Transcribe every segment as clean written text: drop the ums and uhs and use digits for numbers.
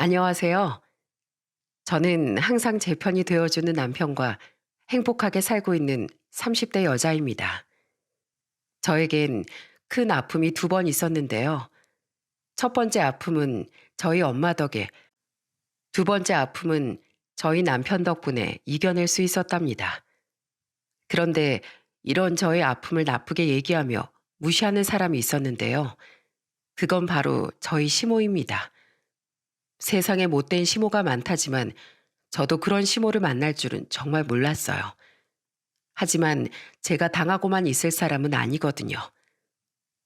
안녕하세요. 저는 항상 제 편이 되어주는 남편과 행복하게 살고 있는 30대 여자입니다. 저에겐 큰 아픔이 두 번 있었는데요. 첫 번째 아픔은 저희 엄마 덕에, 두 번째 아픔은 저희 남편 덕분에 이겨낼 수 있었답니다. 그런데 이런 저의 아픔을 나쁘게 얘기하며 무시하는 사람이 있었는데요. 그건 바로 저희 시모입니다. 세상에 못된 시모가 많다지만 저도 그런 시모를 만날 줄은 정말 몰랐어요. 하지만 제가 당하고만 있을 사람은 아니거든요.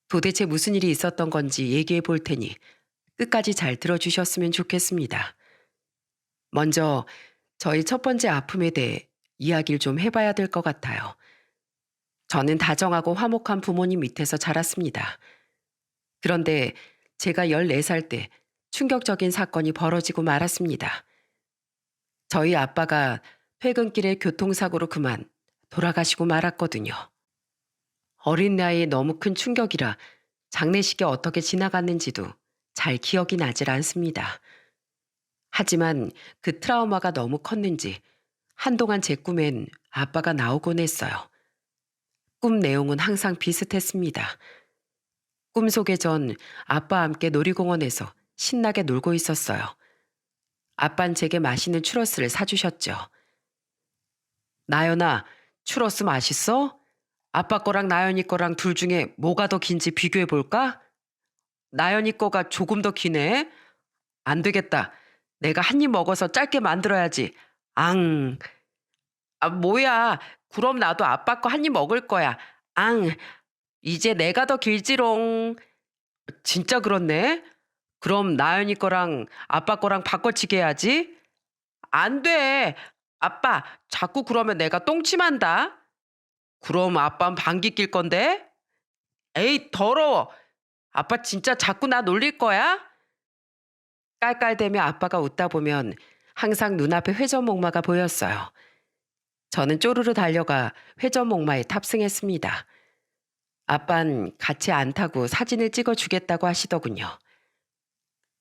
도대체 무슨 일이 있었던 건지 얘기해 볼 테니 끝까지 잘 들어주셨으면 좋겠습니다. 먼저 저희 첫 번째 아픔에 대해 이야기를 좀 해봐야 될 것 같아요. 저는 다정하고 화목한 부모님 밑에서 자랐습니다. 그런데 제가 14살 때 충격적인 사건이 벌어지고 말았습니다. 저희 아빠가 퇴근길에 교통사고로 그만 돌아가시고 말았거든요. 어린 나이에 너무 큰 충격이라 장례식이 어떻게 지나갔는지도 잘 기억이 나질 않습니다. 하지만 그 트라우마가 너무 컸는지 한동안 제 꿈엔 아빠가 나오곤 했어요. 꿈 내용은 항상 비슷했습니다. 꿈속에 전 아빠와 함께 놀이공원에서 신나게 놀고 있었어요. 아빤 제게 맛있는 추러스를 사주셨죠. 나연아, 추러스 맛있어? 아빠 거랑 나연이 거랑 둘 중에 뭐가 더 긴지 비교해 볼까? 나연이 거가 조금 더 기네. 안 되겠다. 내가 한 입 먹어서 짧게 만들어야지. 앙. 아, 뭐야. 그럼 나도 아빠 거 한 입 먹을 거야. 앙. 이제 내가 더 길지롱. 진짜 그렇네. 그럼 나연이 거랑 아빠 거랑 바꿔치기 해야지. 안 돼. 아빠, 자꾸 그러면 내가 똥침한다. 그럼 아빠는 방귀 낄 건데? 에이, 더러워. 아빠 진짜 자꾸 나 놀릴 거야? 깔깔대며 아빠가 웃다 보면 항상 눈앞에 회전목마가 보였어요. 저는 쪼르르 달려가 회전목마에 탑승했습니다. 아빤 같이 안 타고 사진을 찍어주겠다고 하시더군요.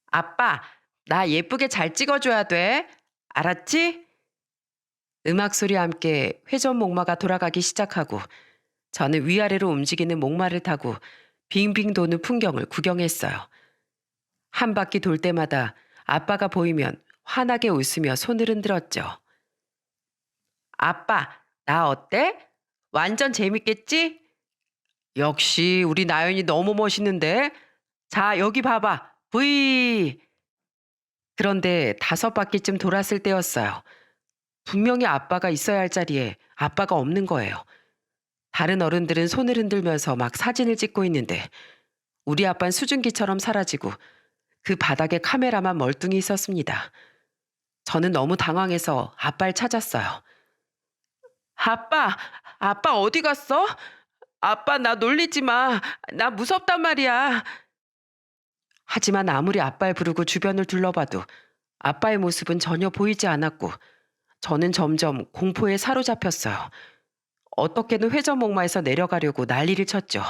아빠, 나 예쁘게 잘 찍어줘야 돼. 알았지? 음악 소리와 함께 회전목마가 돌아가기 시작하고 저는 위아래로 움직이는 목마를 타고 빙빙 도는 풍경을 구경했어요. 한 바퀴 돌 때마다 아빠가 보이면 환하게 웃으며 손을 흔들었죠. 아빠, 나 어때? 완전 재밌겠지? 역시 우리 나연이 너무 멋있는데? 자, 여기 봐봐. 브이! 그런데 5바퀴쯤 돌았을 때였어요. 분명히 아빠가 있어야 할 자리에 아빠가 없는 거예요. 다른 어른들은 손을 흔들면서 막 사진을 찍고 있는데 우리 아빠는 수증기처럼 사라지고 그 바닥에 카메라만 멀뚱히 있었습니다. 저는 너무 당황해서 아빠를 찾았어요. 아빠, 아빠 어디 갔어? 아빠 나 놀리지 마. 나 무섭단 말이야. 하지만 아무리 아빠를 부르고 주변을 둘러봐도 아빠의 모습은 전혀 보이지 않았고 저는 점점 공포에 사로잡혔어요. 어떻게든 회전목마에서 내려가려고 난리를 쳤죠.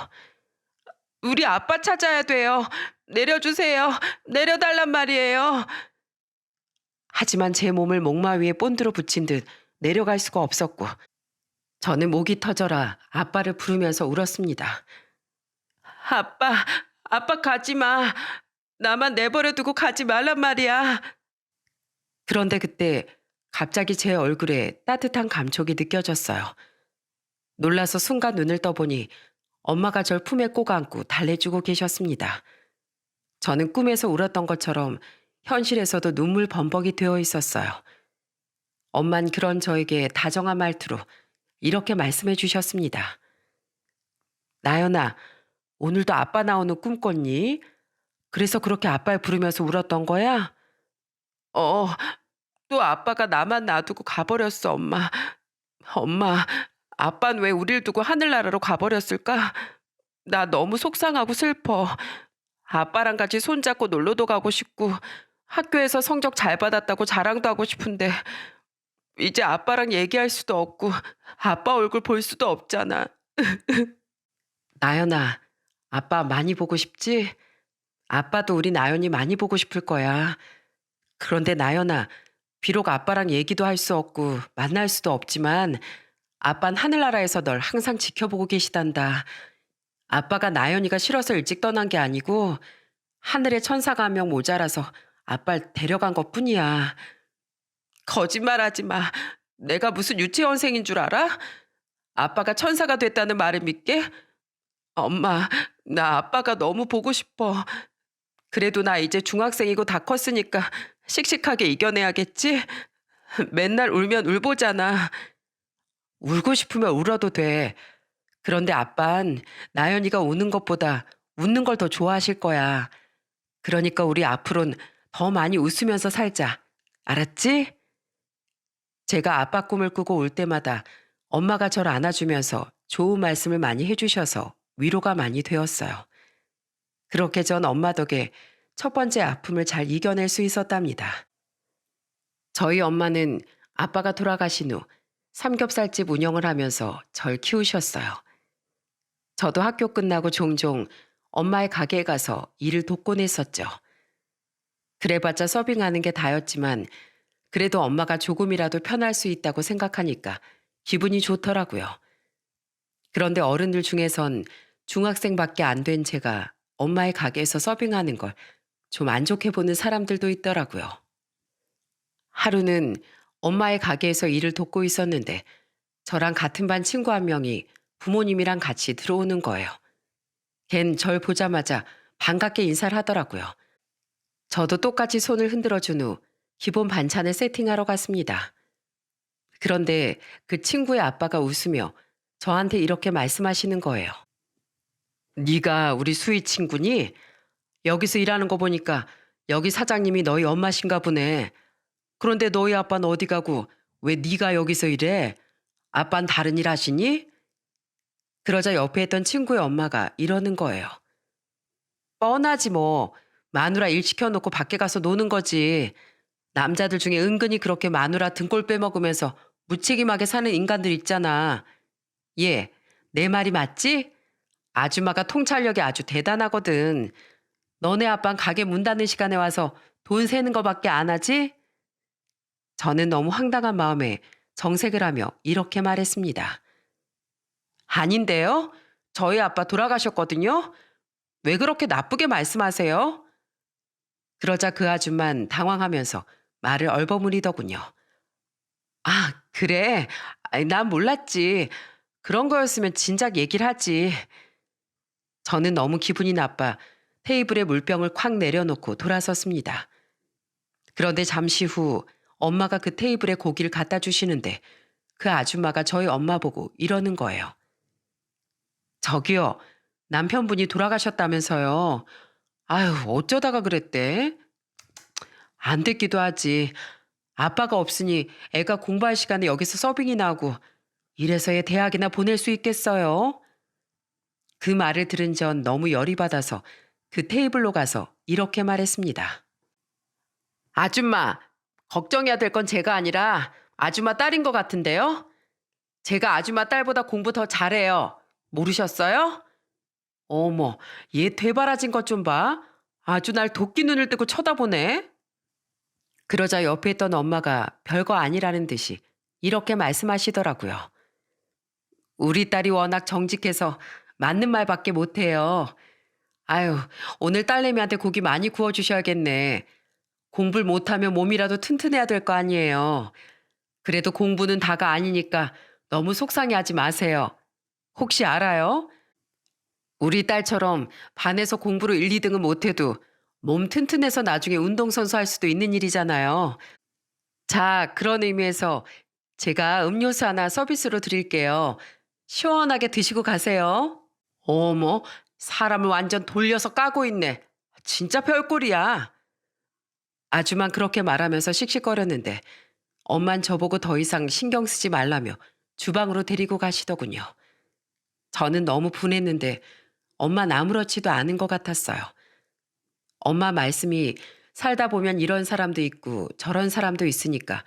우리 아빠 찾아야 돼요. 내려주세요. 내려달란 말이에요. 하지만 제 몸을 목마 위에 본드로 붙인 듯 내려갈 수가 없었고 저는 목이 터져라 아빠를 부르면서 울었습니다. 아빠, 아빠 가지 마. 나만 내버려 두고 가지 말란 말이야. 그런데 그때 갑자기 제 얼굴에 따뜻한 감촉이 느껴졌어요. 놀라서 순간 눈을 떠보니 엄마가 절 품에 꼭 안고 달래주고 계셨습니다. 저는 꿈에서 울었던 것처럼 현실에서도 눈물 범벅이 되어 있었어요. 엄만 그런 저에게 다정한 말투로 이렇게 말씀해 주셨습니다. 나연아, 오늘도 아빠 나오는 꿈 꿨니? 그래서 그렇게 아빠를 부르면서 울었던 거야? 어, 또 아빠가 나만 놔두고 가버렸어, 엄마. 엄마, 아빠는 왜 우릴 두고 하늘나라로 가버렸을까? 나 너무 속상하고 슬퍼. 아빠랑 같이 손잡고 놀러도 가고 싶고 학교에서 성적 잘 받았다고 자랑도 하고 싶은데 이제 아빠랑 얘기할 수도 없고 아빠 얼굴 볼 수도 없잖아. 나연아, 아빠 많이 보고 싶지? 아빠도 우리 나연이 많이 보고 싶을 거야. 그런데 나연아, 비록 아빠랑 얘기도 할 수 없고 만날 수도 없지만 아빤 하늘나라에서 널 항상 지켜보고 계시단다. 아빠가 나연이가 싫어서 일찍 떠난 게 아니고 하늘에 천사가 한 명 모자라서 아빠를 데려간 것뿐이야. 거짓말하지 마. 내가 무슨 유치원생인 줄 알아? 아빠가 천사가 됐다는 말을 믿게? 엄마, 나 아빠가 너무 보고 싶어. 그래도 나 이제 중학생이고 다 컸으니까 씩씩하게 이겨내야겠지? 맨날 울면 울보잖아. 울고 싶으면 울어도 돼. 그런데 아빤 나연이가 우는 것보다 웃는 걸 더 좋아하실 거야. 그러니까 우리 앞으론 더 많이 웃으면서 살자. 알았지? 제가 아빠 꿈을 꾸고 울 때마다 엄마가 저를 안아주면서 좋은 말씀을 많이 해주셔서 위로가 많이 되었어요. 그렇게 전 엄마 덕에 첫 번째 아픔을 잘 이겨낼 수 있었답니다. 저희 엄마는 아빠가 돌아가신 후 삼겹살집 운영을 하면서 절 키우셨어요. 저도 학교 끝나고 종종 엄마의 가게에 가서 일을 돕곤 했었죠. 그래봤자 서빙하는 게 다였지만 그래도 엄마가 조금이라도 편할 수 있다고 생각하니까 기분이 좋더라고요. 그런데 어른들 중에선 중학생밖에 안 된 제가 엄마의 가게에서 서빙하는 걸 좀 안 좋게 보는 사람들도 있더라고요. 하루는 엄마의 가게에서 일을 돕고 있었는데 저랑 같은 반 친구 한 명이 부모님이랑 같이 들어오는 거예요. 걘 절 보자마자 반갑게 인사를 하더라고요. 저도 똑같이 손을 흔들어준 후 기본 반찬을 세팅하러 갔습니다. 그런데 그 친구의 아빠가 웃으며 저한테 이렇게 말씀하시는 거예요. 네가 우리 수희 친구니? 여기서 일하는 거 보니까 여기 사장님이 너희 엄마신가 보네. 그런데 너희 아빠는 어디 가고 왜 네가 여기서 일해? 아빠는 다른 일 하시니? 그러자 옆에 있던 친구의 엄마가 이러는 거예요. 뻔하지 뭐. 마누라 일 시켜놓고 밖에 가서 노는 거지. 남자들 중에 은근히 그렇게 마누라 등골 빼먹으면서 무책임하게 사는 인간들 있잖아. 얘, 내 말이 맞지? 아줌마가 통찰력이 아주 대단하거든. 너네 아빤 가게 문 닫는 시간에 와서 돈 세는 거밖에 안 하지? 저는 너무 황당한 마음에 정색을 하며 이렇게 말했습니다. 아닌데요? 저희 아빠 돌아가셨거든요? 왜 그렇게 나쁘게 말씀하세요? 그러자 그 아줌만 당황하면서 말을 얼버무리더군요. 아, 그래? 아이, 난 몰랐지. 그런 거였으면 진작 얘기를 하지. 저는 너무 기분이 나빠 테이블에 물병을 콱 내려놓고 돌아섰습니다. 그런데 잠시 후 엄마가 그 테이블에 고기를 갖다 주시는데 그 아줌마가 저희 엄마 보고 이러는 거예요. 저기요, 남편분이 돌아가셨다면서요. 아유, 어쩌다가 그랬대? 안 됐기도 하지. 아빠가 없으니 애가 공부할 시간에 여기서 서빙이나 하고 이래서야 대학이나 보낼 수 있겠어요? 그 말을 들은 전 너무 열이 받아서 그 테이블로 가서 이렇게 말했습니다. 아줌마, 걱정해야 될 건 제가 아니라 아줌마 딸인 것 같은데요? 제가 아줌마 딸보다 공부 더 잘해요. 모르셨어요? 어머, 얘 되바라진 것 좀 봐. 아주 날 도끼 눈을 뜨고 쳐다보네. 그러자 옆에 있던 엄마가 별거 아니라는 듯이 이렇게 말씀하시더라고요. 우리 딸이 워낙 정직해서 맞는 말밖에 못해요. 아유, 오늘 딸내미한테 고기 많이 구워주셔야겠네. 공부를 못하면 몸이라도 튼튼해야 될 거 아니에요. 그래도 공부는 다가 아니니까 너무 속상해하지 마세요. 혹시 알아요? 우리 딸처럼 반에서 공부로 1, 2등은 못해도 몸 튼튼해서 나중에 운동선수 할 수도 있는 일이잖아요. 자, 그런 의미에서 제가 음료수 하나 서비스로 드릴게요. 시원하게 드시고 가세요. 어머, 사람을 완전 돌려서 까고 있네. 진짜 별꼴이야. 아주만 그렇게 말하면서 씩씩거렸는데 엄만 저보고 더 이상 신경 쓰지 말라며 주방으로 데리고 가시더군요. 저는 너무 분했는데 엄만 아무렇지도 않은 것 같았어요. 엄마 말씀이 살다 보면 이런 사람도 있고 저런 사람도 있으니까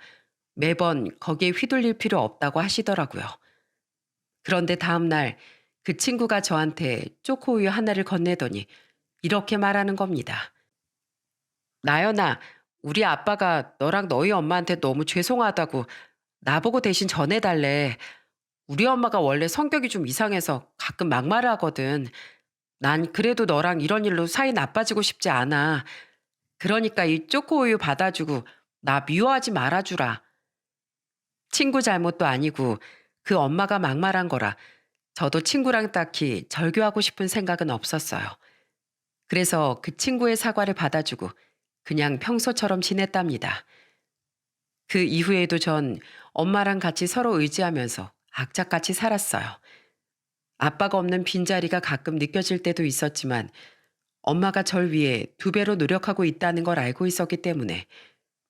매번 거기에 휘둘릴 필요 없다고 하시더라고요. 그런데 다음 날 그 친구가 저한테 초코우유 하나를 건네더니 이렇게 말하는 겁니다. 나연아, 우리 아빠가 너랑 너희 엄마한테 너무 죄송하다고 나보고 대신 전해달래. 우리 엄마가 원래 성격이 좀 이상해서 가끔 막말하거든. 난 그래도 너랑 이런 일로 사이 나빠지고 싶지 않아. 그러니까 이 초코우유 받아주고 나 미워하지 말아주라. 친구 잘못도 아니고 그 엄마가 막말한 거라 저도 친구랑 딱히 절교하고 싶은 생각은 없었어요. 그래서 그 친구의 사과를 받아주고 그냥 평소처럼 지냈답니다. 그 이후에도 전 엄마랑 같이 서로 의지하면서 악착같이 살았어요. 아빠가 없는 빈자리가 가끔 느껴질 때도 있었지만 엄마가 절 위해 두 배로 노력하고 있다는 걸 알고 있었기 때문에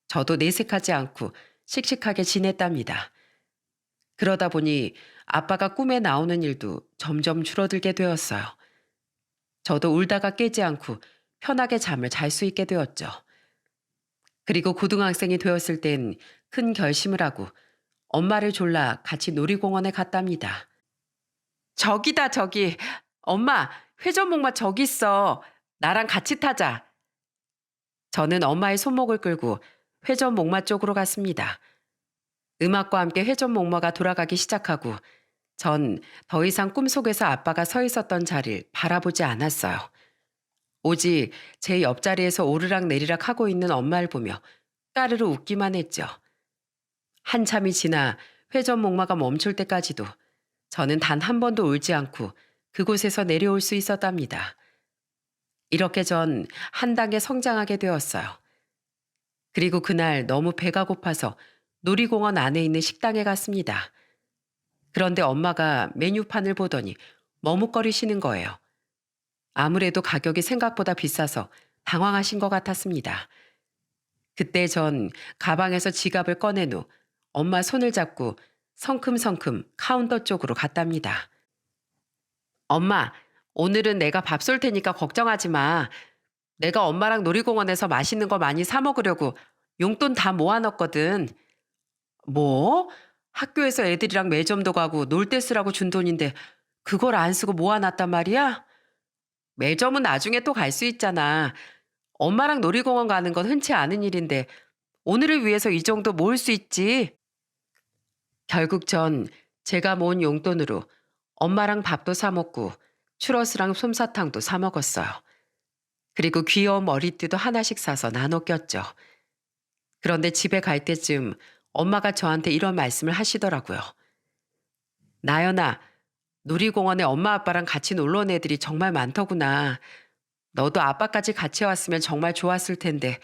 저도 내색하지 않고 씩씩하게 지냈답니다. 그러다 보니 아빠가 꿈에 나오는 일도 점점 줄어들게 되었어요. 저도 울다가 깨지 않고 편하게 잠을 잘 수 있게 되었죠. 그리고 고등학생이 되었을 땐 큰 결심을 하고 엄마를 졸라 같이 놀이공원에 갔답니다. 저기다, 저기. 엄마, 회전목마 저기 있어. 나랑 같이 타자. 저는 엄마의 손목을 끌고 회전목마 쪽으로 갔습니다. 음악과 함께 회전목마가 돌아가기 시작하고 전 더 이상 꿈속에서 아빠가 서 있었던 자리를 바라보지 않았어요. 오직 제 옆자리에서 오르락 내리락 하고 있는 엄마를 보며 까르르 웃기만 했죠. 한참이 지나 회전목마가 멈출 때까지도 저는 단 한 번도 울지 않고 그곳에서 내려올 수 있었답니다. 이렇게 전 한 단계 성장하게 되었어요. 그리고 그날 너무 배가 고파서 놀이공원 안에 있는 식당에 갔습니다. 그런데 엄마가 메뉴판을 보더니 머뭇거리시는 거예요. 아무래도 가격이 생각보다 비싸서 당황하신 것 같았습니다. 그때 전 가방에서 지갑을 꺼낸 후 엄마 손을 잡고 성큼성큼 카운터 쪽으로 갔답니다. 엄마, 오늘은 내가 밥 쏠 테니까 걱정하지 마. 내가 엄마랑 놀이공원에서 맛있는 거 많이 사 먹으려고 용돈 다 모아놨거든. 뭐? 학교에서 애들이랑 매점도 가고 놀 때 쓰라고 준 돈인데 그걸 안 쓰고 모아놨단 말이야? 매점은 나중에 또 갈 수 있잖아. 엄마랑 놀이공원 가는 건 흔치 않은 일인데 오늘을 위해서 이 정도 모을 수 있지. 결국 전 제가 모은 용돈으로 엄마랑 밥도 사 먹고 추러스랑 솜사탕도 사 먹었어요. 그리고 귀여운 머리띠도 하나씩 사서 나눠 꼈죠. 그런데 집에 갈 때쯤 엄마가 저한테 이런 말씀을 하시더라고요. 나연아, 놀이공원에 엄마 아빠랑 같이 놀러 온 애들이 정말 많더구나. 너도 아빠까지 같이 왔으면 정말 좋았을 텐데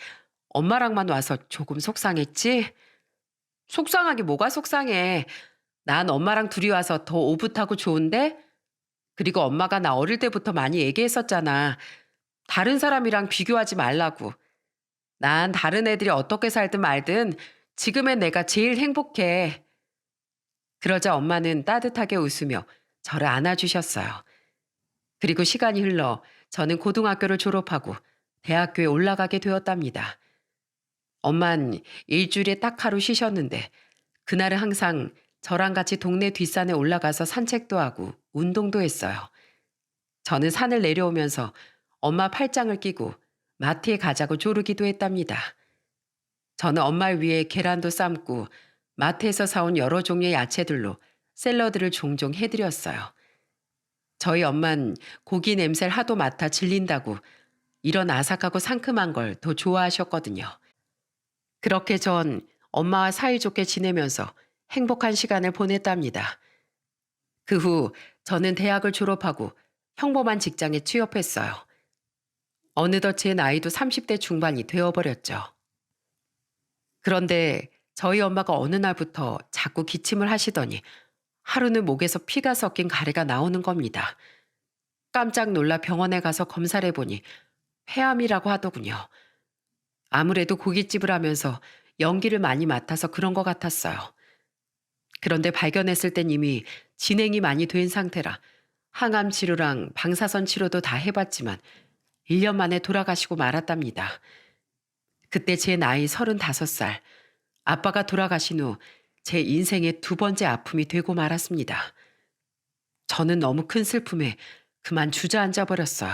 엄마랑만 와서 조금 속상했지? 속상하기 뭐가 속상해. 난 엄마랑 둘이 와서 더 오붓하고 좋은데? 그리고 엄마가 나 어릴 때부터 많이 얘기했었잖아. 다른 사람이랑 비교하지 말라고. 난 다른 애들이 어떻게 살든 말든 지금의 내가 제일 행복해. 그러자 엄마는 따뜻하게 웃으며 저를 안아주셨어요. 그리고 시간이 흘러 저는 고등학교를 졸업하고 대학교에 올라가게 되었답니다. 엄만 일주일에 딱 하루 쉬셨는데 그날은 항상 저랑 같이 동네 뒷산에 올라가서 산책도 하고 운동도 했어요. 저는 산을 내려오면서 엄마 팔짱을 끼고 마트에 가자고 조르기도 했답니다. 저는 엄마를 위해 계란도 삶고 마트에서 사온 여러 종류의 야채들로 샐러드를 종종 해드렸어요. 저희 엄만 고기 냄새를 하도 맡아 질린다고 이런 아삭하고 상큼한 걸 더 좋아하셨거든요. 그렇게 전 엄마와 사이좋게 지내면서 행복한 시간을 보냈답니다. 그 후 저는 대학을 졸업하고 평범한 직장에 취업했어요. 어느덧 제 나이도 30대 중반이 되어버렸죠. 그런데 저희 엄마가 어느 날부터 자꾸 기침을 하시더니 하루는 목에서 피가 섞인 가래가 나오는 겁니다. 깜짝 놀라 병원에 가서 검사를 해보니 폐암이라고 하더군요. 아무래도 고깃집을 하면서 연기를 많이 맡아서 그런 것 같았어요. 그런데 발견했을 땐 이미 진행이 많이 된 상태라 항암 치료랑 방사선 치료도 다 해봤지만 1년 만에 돌아가시고 말았답니다. 그때 제 나이 35살, 아빠가 돌아가신 후 제 인생의 두 번째 아픔이 되고 말았습니다. 저는 너무 큰 슬픔에 그만 주저앉아 버렸어요.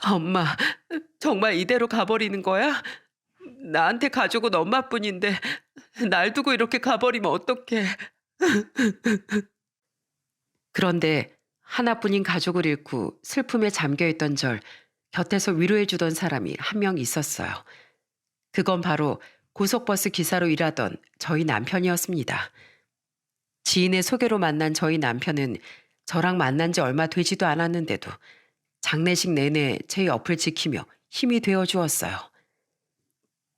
엄마, 정말 이대로 가버리는 거야? 나한테 가족은 엄마뿐인데 날 두고 이렇게 가버리면 어떡해. 그런데 하나뿐인 가족을 잃고 슬픔에 잠겨있던 절 곁에서 위로해주던 사람이 한 명 있었어요. 그건 바로 고속버스 기사로 일하던 저희 남편이었습니다. 지인의 소개로 만난 저희 남편은 저랑 만난 지 얼마 되지도 않았는데도 장례식 내내 제 옆을 지키며 힘이 되어 주었어요.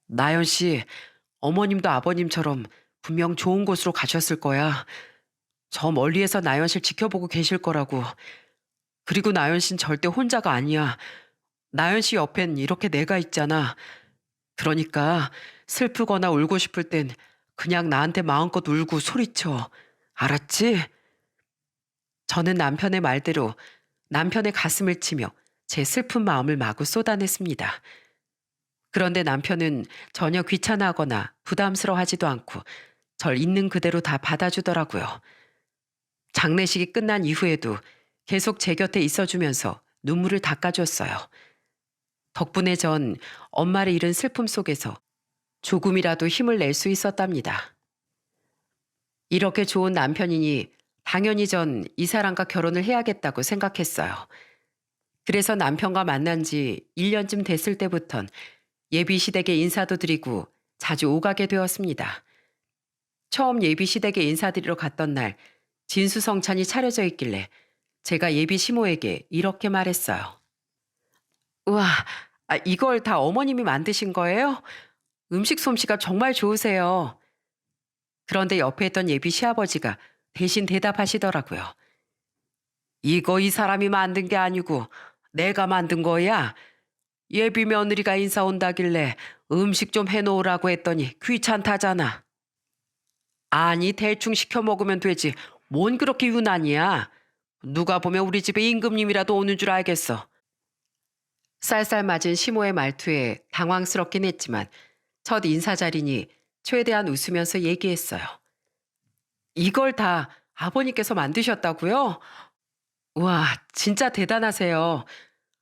나연 씨, 어머님도 아버님처럼 분명 좋은 곳으로 가셨을 거야. 저 멀리에서 나연 씨를 지켜보고 계실 거라고. 그리고 나연 씨는 절대 혼자가 아니야. 나연 씨 옆엔 이렇게 내가 있잖아. 그러니까 슬프거나 울고 싶을 땐 그냥 나한테 마음껏 울고 소리쳐. 알았지? 저는 남편의 말대로 남편의 가슴을 치며 제 슬픈 마음을 마구 쏟아냈습니다. 그런데 남편은 전혀 귀찮아하거나 부담스러워하지도 않고 절 있는 그대로 다 받아주더라고요. 장례식이 끝난 이후에도 계속 제 곁에 있어주면서 눈물을 닦아줬어요. 덕분에 전 엄마를 잃은 슬픔 속에서 조금이라도 힘을 낼 수 있었답니다. 이렇게 좋은 남편이니 당연히 전 이 사람과 결혼을 해야겠다고 생각했어요. 그래서 남편과 만난 지 1년쯤 됐을 때부턴 예비 시댁에 인사도 드리고 자주 오가게 되었습니다. 처음 예비 시댁에 인사드리러 갔던 날 진수성찬이 차려져 있길래 제가 예비 시모에게 이렇게 말했어요. 우와, 이걸 다 어머님이 만드신 거예요? 음식 솜씨가 정말 좋으세요. 그런데 옆에 있던 예비 시아버지가 대신 대답하시더라고요. 이거 이 사람이 만든 게 아니고 내가 만든 거야. 예비 며느리가 인사 온다길래 음식 좀 해놓으라고 했더니 귀찮다잖아. 아니 대충 시켜 먹으면 되지. 뭔 그렇게 유난이야. 누가 보면 우리 집에 임금님이라도 오는 줄 알겠어. 쌀쌀 맞은 시모의 말투에 당황스럽긴 했지만 첫 인사자리니 최대한 웃으면서 얘기했어요. 이걸 다 아버님께서 만드셨다고요? 우와, 진짜 대단하세요.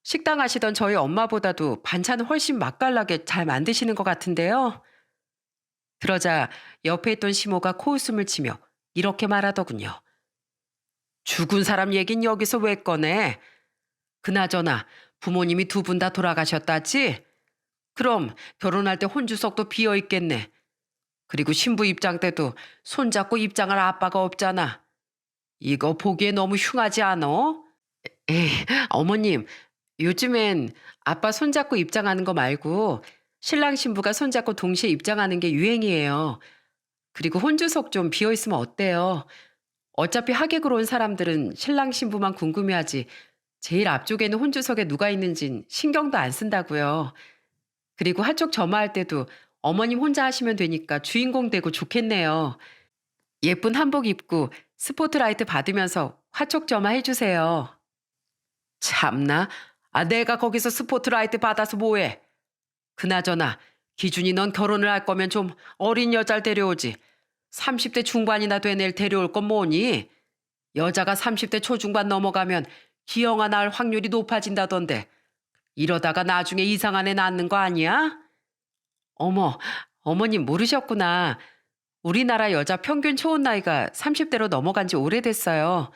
식당 하시던 저희 엄마보다도 반찬을 훨씬 맛깔나게 잘 만드시는 것 같은데요. 그러자 옆에 있던 시모가 코웃음을 치며 이렇게 말하더군요. 죽은 사람 얘긴 여기서 왜 꺼내? 그나저나 부모님이 두 분 다 돌아가셨다지? 그럼 결혼할 때 혼주석도 비어 있겠네. 그리고 신부 입장 때도 손잡고 입장할 아빠가 없잖아. 이거 보기에 너무 흉하지 않어? 에이, 어머님, 요즘엔 아빠 손잡고 입장하는 거 말고 신랑 신부가 손잡고 동시에 입장하는 게 유행이에요. 그리고 혼주석 좀 비어 있으면 어때요? 어차피 하객으로 온 사람들은 신랑 신부만 궁금해하지 제일 앞쪽에는 혼주석에 누가 있는진 신경도 안 쓴다고요. 그리고 한쪽 점화할 때도 어머님 혼자 하시면 되니까 주인공 되고 좋겠네요. 예쁜 한복 입고 스포트라이트 받으면서 화촉 점화 해주세요. 참나, 내가 거기서 스포트라이트 받아서 뭐해? 그나저나 기준이 넌 결혼을 할 거면 좀 어린 여자를 데려오지. 30대 중반이나 된 애를 데려올 건 뭐니? 여자가 30대 초중반 넘어가면 기형아 낳을 확률이 높아진다던데. 이러다가 나중에 이상한 애 낳는 거 아니야? 어머, 어머님 모르셨구나. 우리나라 여자 평균 초혼 나이가 30대로 넘어간 지 오래됐어요.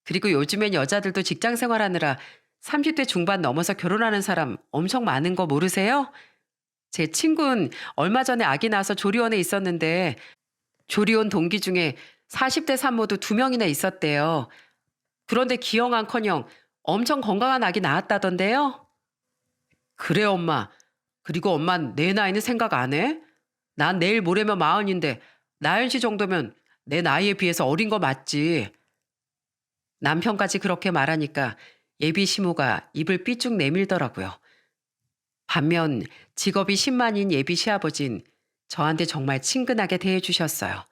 그리고 요즘엔 여자들도 직장 생활하느라 30대 중반 넘어서 결혼하는 사람 엄청 많은 거 모르세요? 제 친구는 얼마 전에 아기 낳아서 조리원에 있었는데 조리원 동기 중에 40대 산모도 2명이나 있었대요. 그런데 기형아커녕 엄청 건강한 아기 낳았다던데요? 그래 엄마. 그리고 엄만 내 나이는 생각 안 해? 난 내일 모레면 40인데 나연 씨 정도면 내 나이에 비해서 어린 거 맞지. 남편까지 그렇게 말하니까 예비 시모가 입을 삐쭉 내밀더라고요. 반면 직업이 신만인 예비 시아버진 저한테 정말 친근하게 대해주셨어요.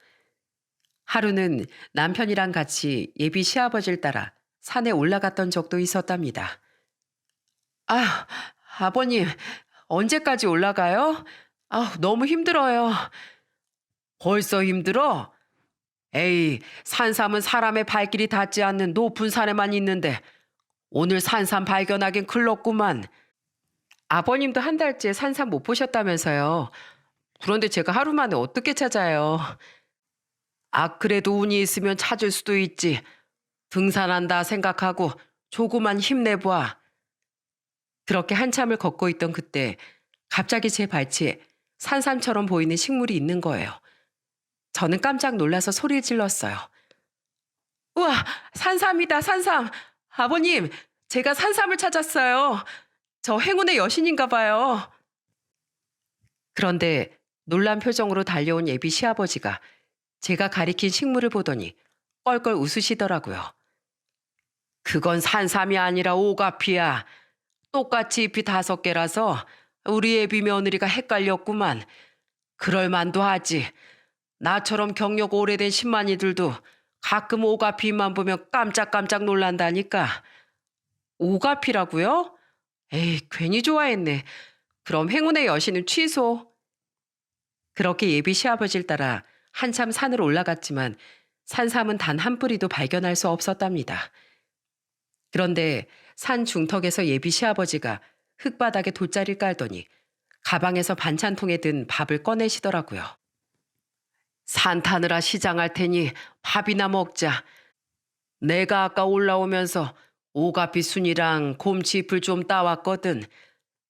하루는 남편이랑 같이 예비 시아버지를 따라 산에 올라갔던 적도 있었답니다. 아, 아버님, 언제까지 올라가요? 너무 힘들어요. 벌써 힘들어? 에이, 산삼은 사람의 발길이 닿지 않는 높은 산에만 있는데 오늘 산삼 발견하긴 글렀구만. 아버님도 한 달째 산삼 못 보셨다면서요. 그런데 제가 하루 만에 어떻게 찾아요? 아, 그래도 운이 있으면 찾을 수도 있지. 등산한다 생각하고 조금만 힘내봐. 그렇게 한참을 걷고 있던 그때 갑자기 제 발치에 산삼처럼 보이는 식물이 있는 거예요. 저는 깜짝 놀라서 소리를 질렀어요. 우와, 산삼이다, 산삼. 아버님, 제가 산삼을 찾았어요. 저 행운의 여신인가 봐요. 그런데 놀란 표정으로 달려온 예비 시아버지가 제가 가리킨 식물을 보더니 껄껄 웃으시더라고요. 그건 산삼이 아니라 오가피야. 똑같이 잎이 5개라서 우리 예비 며느리가 헷갈렸구만. 그럴 만도 하지. 나처럼 경력 오래된 신만이들도 가끔 오가피 잎만 보면 깜짝깜짝 놀란다니까. 오가피라고요? 에이, 괜히 좋아했네. 그럼 행운의 여신은 취소. 그렇게 예비 시아버지를 따라 한참 산을 올라갔지만 산삼은 단 한 뿌리도 발견할 수 없었답니다. 그런데 산 중턱에서 예비 시아버지가 흙바닥에 돗자리를 깔더니 가방에서 반찬통에 든 밥을 꺼내시더라고요. 산 타느라 시장할 테니 밥이나 먹자. 내가 아까 올라오면서 오가피 순이랑 곰치잎을 좀 따왔거든.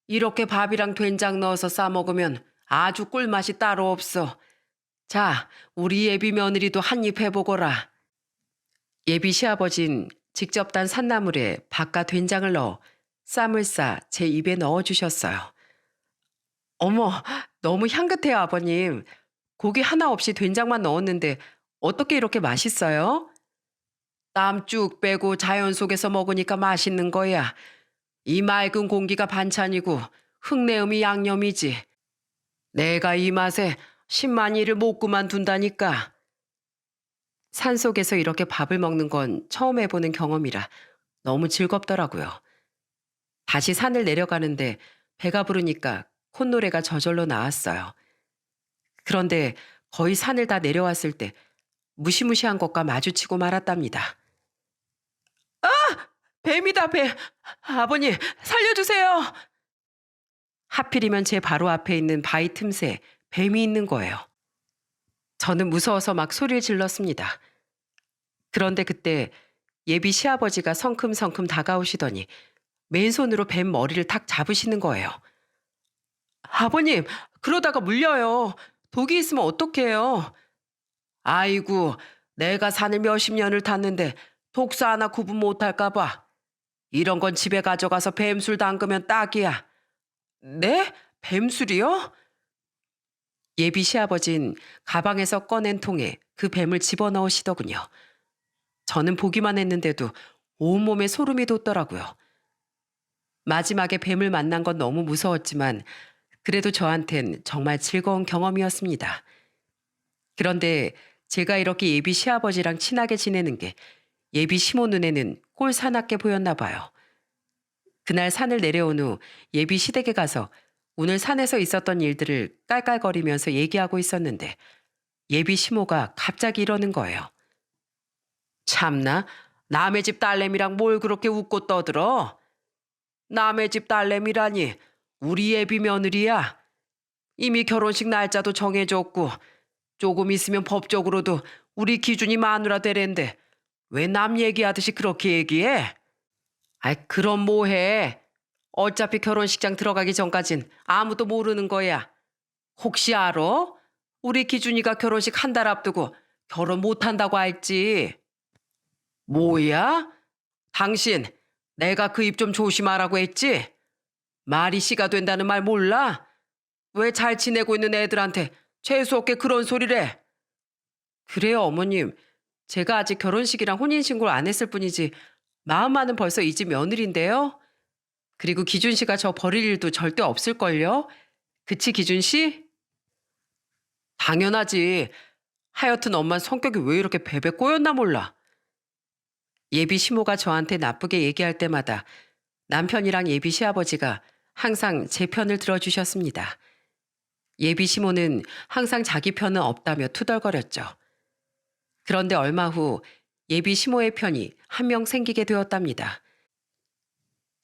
이렇게 밥이랑 된장 넣어서 싸 먹으면 아주 꿀맛이 따로 없어. 자, 우리 예비 며느리도 한 입 해보거라. 예비 시아버진 직접 단 산나물에 밥과 된장을 넣어 쌈을 싸 제 입에 넣어주셨어요. 어머, 너무 향긋해요, 아버님. 고기 하나 없이 된장만 넣었는데 어떻게 이렇게 맛있어요? 땀 쭉 빼고 자연 속에서 먹으니까 맛있는 거야. 이 맑은 공기가 반찬이고 흙내음이 양념이지. 내가 이 맛에 10만 일을 못 그만둔다니까. 산속에서 이렇게 밥을 먹는 건 처음 해보는 경험이라 너무 즐겁더라고요. 다시 산을 내려가는데 배가 부르니까 콧노래가 저절로 나왔어요. 그런데 거의 산을 다 내려왔을 때 무시무시한 것과 마주치고 말았답니다. 뱀이다, 뱀. 아버님, 살려주세요. 하필이면 제 바로 앞에 있는 바위 틈새에 뱀이 있는 거예요. 저는 무서워서 막 소리를 질렀습니다. 그런데 그때 예비 시아버지가 성큼성큼 다가오시더니 맨손으로 뱀 머리를 탁 잡으시는 거예요. 아버님, 그러다가 물려요. 독이 있으면 어떡해요? 아이고, 내가 산을 몇십 년을 탔는데 독사 하나 구분 못할까 봐. 이런 건 집에 가져가서 뱀술 담그면 딱이야. 네? 뱀술이요? 예비 시아버진 가방에서 꺼낸 통에 그 뱀을 집어넣으시더군요. 저는 보기만 했는데도 온몸에 소름이 돋더라고요. 마지막에 뱀을 만난 건 너무 무서웠지만 그래도 저한텐 정말 즐거운 경험이었습니다. 그런데 제가 이렇게 예비 시아버지랑 친하게 지내는 게 예비 시모 눈에는 꼴사납게 보였나 봐요. 그날 산을 내려온 후 예비 시댁에 가서 오늘 산에서 있었던 일들을 깔깔거리면서 얘기하고 있었는데 예비 시모가 갑자기 이러는 거예요. 참나, 남의 집 딸내미랑 뭘 그렇게 웃고 떠들어? 남의 집 딸내미라니 우리 예비 며느리야. 이미 결혼식 날짜도 정해졌고 조금 있으면 법적으로도 우리 기준이 마누라 되랜데 왜 남 얘기하듯이 그렇게 얘기해? 아이, 그럼 뭐해? 어차피 결혼식장 들어가기 전까진 아무도 모르는 거야. 혹시 알아? 우리 기준이가 결혼식 한 달 앞두고 결혼 못한다고 알지? 뭐야? 당신, 내가 그 입 좀 조심하라고 했지? 말이 씨가 된다는 말 몰라? 왜 잘 지내고 있는 애들한테 재수없게 그런 소리를 해? 그래요, 어머님. 제가 아직 결혼식이랑 혼인신고를 안 했을 뿐이지 마음만은 벌써 이 집 며느리인데요. 그리고 기준 씨가 저 버릴 일도 절대 없을걸요? 그치, 기준 씨? 당연하지. 하여튼 엄만 성격이 왜 이렇게 베베 꼬였나 몰라. 예비 시모가 저한테 나쁘게 얘기할 때마다 남편이랑 예비 시아버지가 항상 제 편을 들어주셨습니다. 예비 시모는 항상 자기 편은 없다며 투덜거렸죠. 그런데 얼마 후 예비 시모의 편이 한 명 생기게 되었답니다.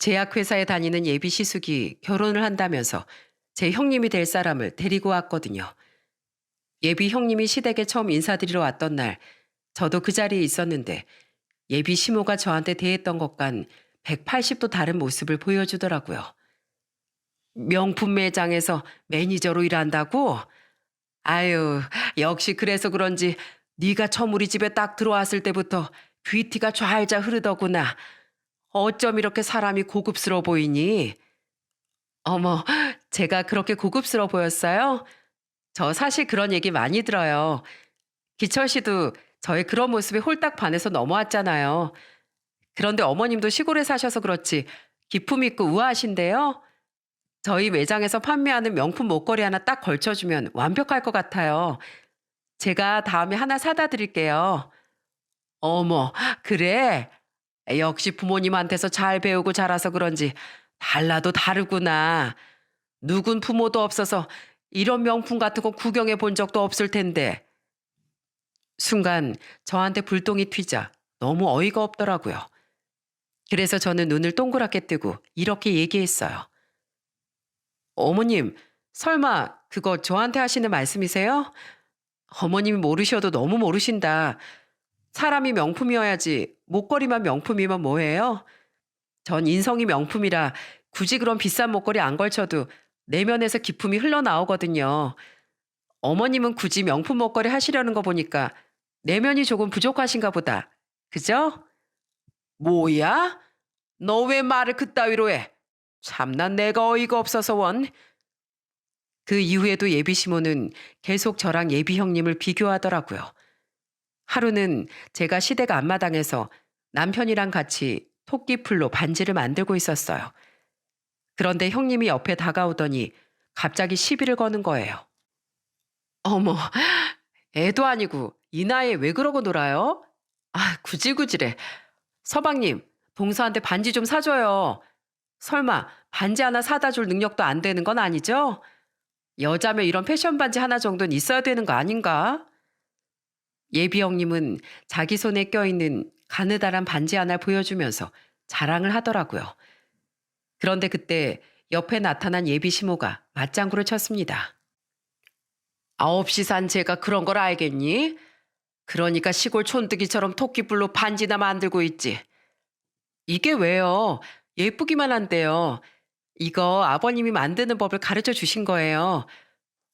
제약회사에 다니는 예비 시숙이 결혼을 한다면서 제 형님이 될 사람을 데리고 왔거든요. 예비 형님이 시댁에 처음 인사드리러 왔던 날, 저도 그 자리에 있었는데 예비 시모가 저한테 대했던 것과는 180도 다른 모습을 보여주더라고요. 명품 매장에서 매니저로 일한다고? 아유, 역시 그래서 그런지 네가 처음 우리 집에 딱 들어왔을 때부터 귀티가 좌알자 흐르더구나. 어쩜 이렇게 사람이 고급스러워 보이니? 어머, 제가 그렇게 고급스러워 보였어요? 저 사실 그런 얘기 많이 들어요. 기철 씨도 저의 그런 모습에 홀딱 반해서 넘어왔잖아요. 그런데 어머님도 시골에 사셔서 그렇지 기품 있고 우아하신데요. 저희 매장에서 판매하는 명품 목걸이 하나 딱 걸쳐주면 완벽할 것 같아요. 제가 다음에 하나 사다 드릴게요. 어머, 그래? 역시 부모님한테서 잘 배우고 자라서 그런지 달라도 다르구나. 누군 부모도 없어서 이런 명품 같은 거 구경해 본 적도 없을 텐데. 순간 저한테 불똥이 튀자 너무 어이가 없더라고요. 그래서 저는 눈을 동그랗게 뜨고 이렇게 얘기했어요. 어머님, 설마 그거 저한테 하시는 말씀이세요? 어머님이 모르셔도 너무 모르신다. 사람이 명품이어야지 목걸이만 명품이면 뭐해요? 전 인성이 명품이라 굳이 그런 비싼 목걸이 안 걸쳐도 내면에서 기품이 흘러나오거든요. 어머님은 굳이 명품 목걸이 하시려는 거 보니까 내면이 조금 부족하신가 보다. 그죠? 뭐야? 너 왜 말을 그따위로 해? 참나 내가 어이가 없어서 원. 그 이후에도 예비 시모는 계속 저랑 예비 형님을 비교하더라고요. 하루는 제가 시댁 앞마당에서 남편이랑 같이 토끼풀로 반지를 만들고 있었어요. 그런데 형님이 옆에 다가오더니 갑자기 시비를 거는 거예요. 어머, 애도 아니고 이 나이에 왜 그러고 놀아요? 아, 구질구질해. 서방님, 동서한테 반지 좀 사줘요. 설마 반지 하나 사다 줄 능력도 안 되는 건 아니죠? 여자면 이런 패션 반지 하나 정도는 있어야 되는 거 아닌가? 예비 형님은 자기 손에 껴있는 가느다란 반지 하나를 보여주면서 자랑을 하더라고요. 그런데 그때 옆에 나타난 예비 시모가 맞장구를 쳤습니다. 9시 산 제가 그런 걸 알겠니? 그러니까 시골 촌뜨기처럼 토끼불로 반지나 만들고 있지. 이게 왜요? 예쁘기만 한데요. 이거 아버님이 만드는 법을 가르쳐 주신 거예요.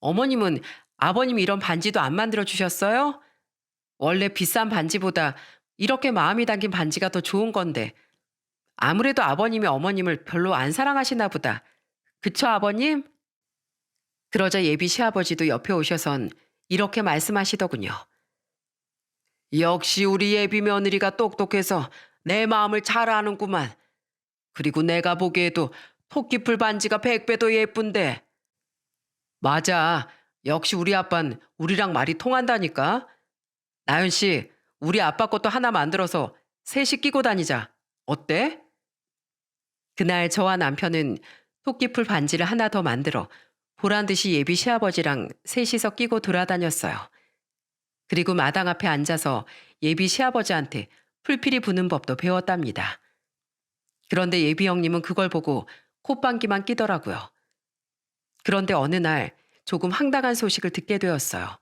어머님은 아버님이 이런 반지도 안 만들어 주셨어요? 원래 비싼 반지보다 이렇게 마음이 담긴 반지가 더 좋은 건데 아무래도 아버님이 어머님을 별로 안 사랑하시나 보다. 그쵸, 아버님? 그러자 예비 시아버지도 옆에 오셔선 이렇게 말씀하시더군요. 역시 우리 예비 며느리가 똑똑해서 내 마음을 잘 아는구만. 그리고 내가 보기에도 토끼풀 반지가 100배도 예쁜데. 맞아. 역시 우리 아빤 우리랑 말이 통한다니까. 나연 씨, 우리 아빠 것도 하나 만들어서 셋이 끼고 다니자. 어때? 그날 저와 남편은 토끼풀 반지를 하나 더 만들어 보란 듯이 예비 시아버지랑 셋이서 끼고 돌아다녔어요. 그리고 마당 앞에 앉아서 예비 시아버지한테 풀필이 부는 법도 배웠답니다. 그런데 예비 형님은 그걸 보고 콧방귀만 끼더라고요. 그런데 어느 날 조금 황당한 소식을 듣게 되었어요.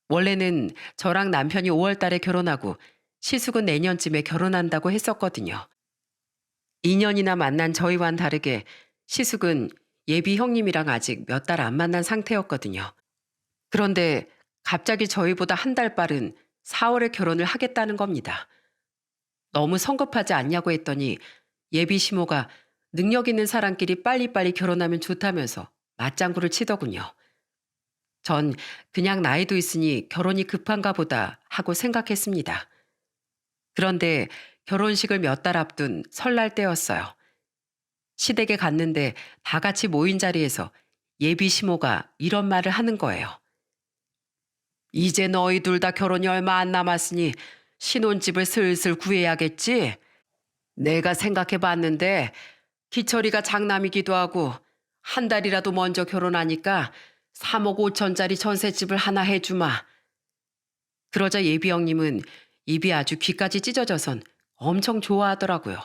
원래는 저랑 남편이 5월 달에 결혼하고 시숙은 내년쯤에 결혼한다고 했었거든요. 2년이나 만난 저희와는 다르게 시숙은 예비 형님이랑 아직 몇 달 안 만난 상태였거든요. 그런데 갑자기 저희보다 한 달 빠른 4월에 결혼을 하겠다는 겁니다. 너무 성급하지 않냐고 했더니 예비 시모가 능력 있는 사람끼리 빨리빨리 결혼하면 좋다면서 맞장구를 치더군요. 전 그냥 나이도 있으니 결혼이 급한가 보다 하고 생각했습니다. 그런데 결혼식을 몇 달 앞둔 설날 때였어요. 시댁에 갔는데 다 같이 모인 자리에서 예비 시모가 이런 말을 하는 거예요. 이제 너희 둘 다 결혼이 얼마 안 남았으니 신혼집을 슬슬 구해야겠지? 내가 생각해 봤는데 기철이가 장남이기도 하고 한 달이라도 먼저 결혼하니까 3억 5천짜리 전셋집을 하나 해주마. 그러자 예비 형님은 입이 아주 귀까지 찢어져선 엄청 좋아하더라고요.